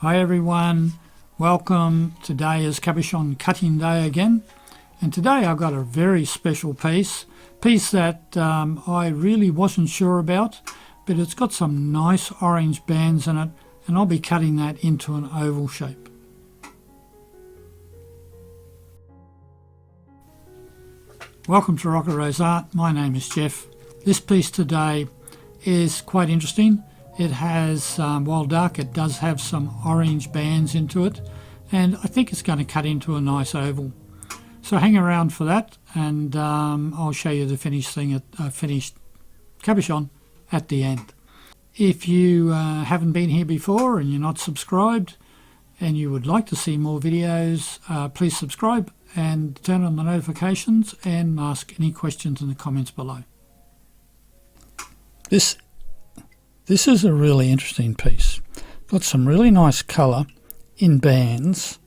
Hi everyone, welcome. Today is Cabochon cutting day again, and today I've got a very special piece that I really wasn't sure about, but it's got some nice orange bands in it, and I'll be cutting that into an oval shape. Welcome to Rocket Rose Art. My name is Jeff. This piece today is quite interesting. It has, while dark, it does have some orange bands into it, and I think it's going to cut into a nice oval. So hang around for that, and I'll show you the finished cabochon at the end. If you haven't been here before and you're not subscribed and you would like to see more videos, please subscribe and turn on the notifications and ask any questions in the comments below. This is a really interesting piece. Got some really nice colour in bands,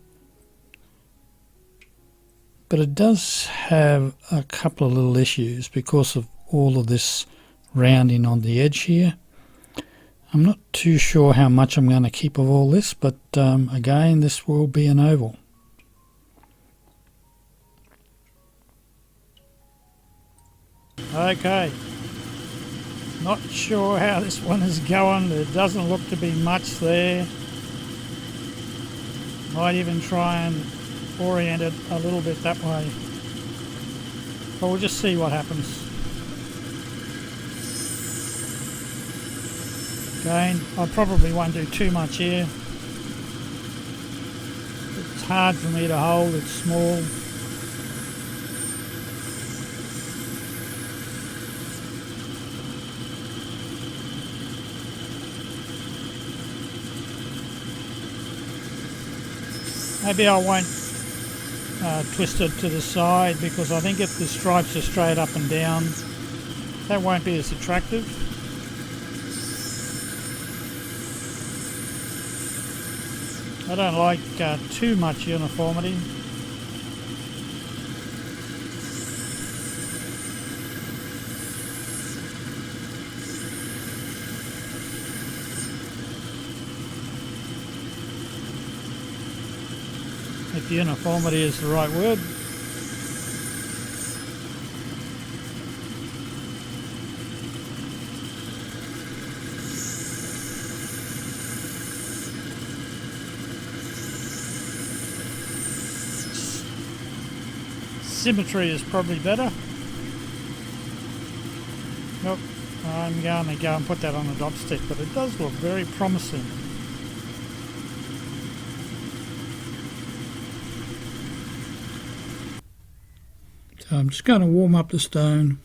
but it does have a couple of little issues because of all of this rounding on the edge here. I'm not too sure how much I'm going to keep of all this, but again, this will be an oval. Okay. Not sure how this one is going. There doesn't look to be much there. Might even try and orient it a little bit that way. But we'll just see what happens. Again, I probably won't do too much here. It's hard for me to hold, it's small. Maybe I won't twist it to the side, because I think if the stripes are straight up and down, that won't be as attractive. I don't like too much uniformity. If uniformity is the right word. Symmetry is probably better. Nope, I'm going to go and put that on a Dop Stick, but it does look very promising. So I'm just going to warm up the stone,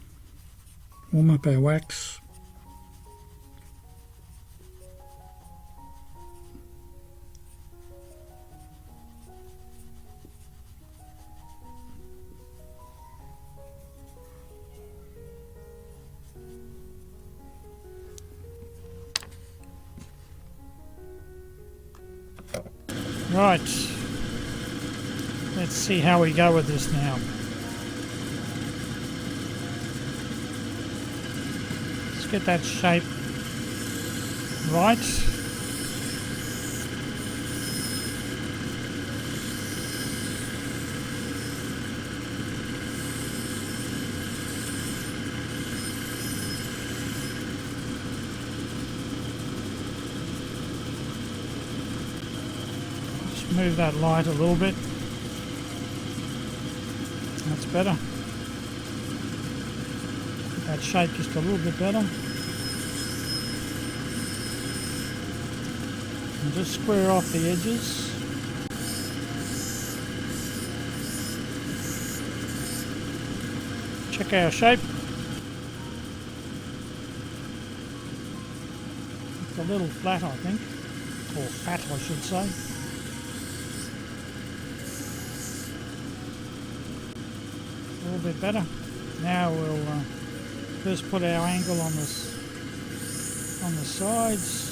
warm up our wax. Right, let's see how we go with this now. Get that shape right. Just move that light a little bit. That's better. That shape just a little bit better, and just square off the edges. Check our shape. It's a little flat, I think, or fat I should say. A little bit better. Now we'll first put our angle on this, on the sides.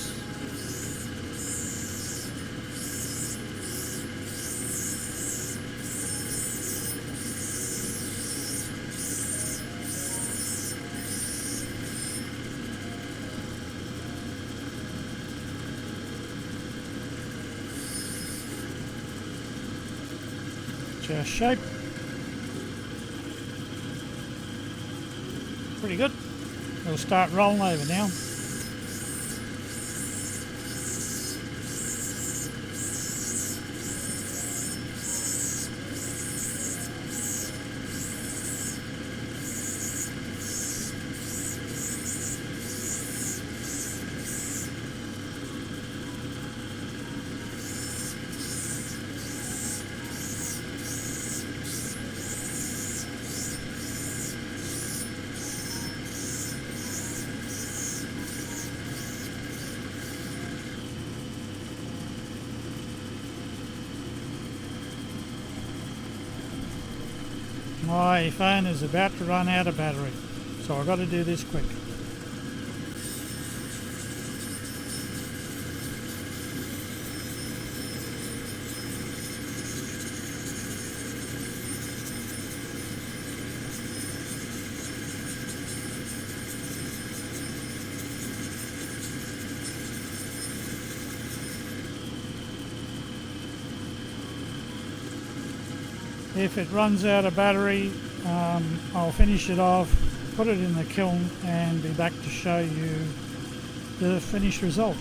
Watch our shape. Pretty good. We'll start rolling over now. My phone is about to run out of battery, so I've got to do this quick. If it runs out of battery, I'll finish it off, put it in the kiln and be back to show you the finished result.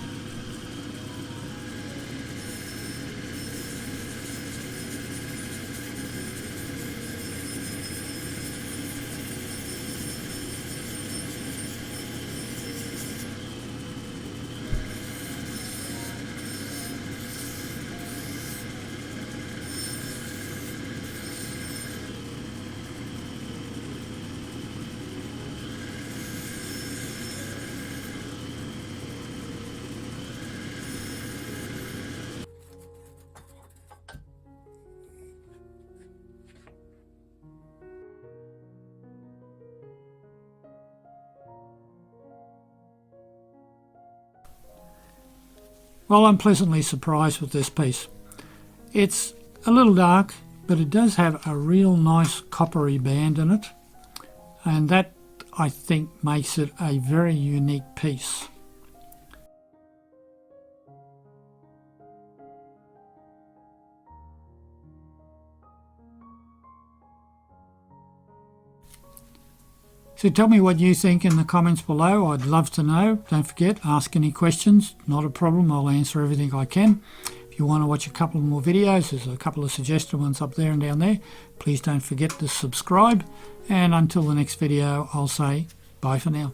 Well, I'm pleasantly surprised with this piece. It's a little dark, but it does have a real nice coppery band in it, and that, I think, makes it a very unique piece. So tell me what you think in the comments below. I'd love to know. Don't forget, ask any questions. Not a problem. I'll answer everything I can. If you want to watch a couple more videos, there's a couple of suggested ones up there and down there. Please don't forget to subscribe. And until the next video, I'll say bye for now.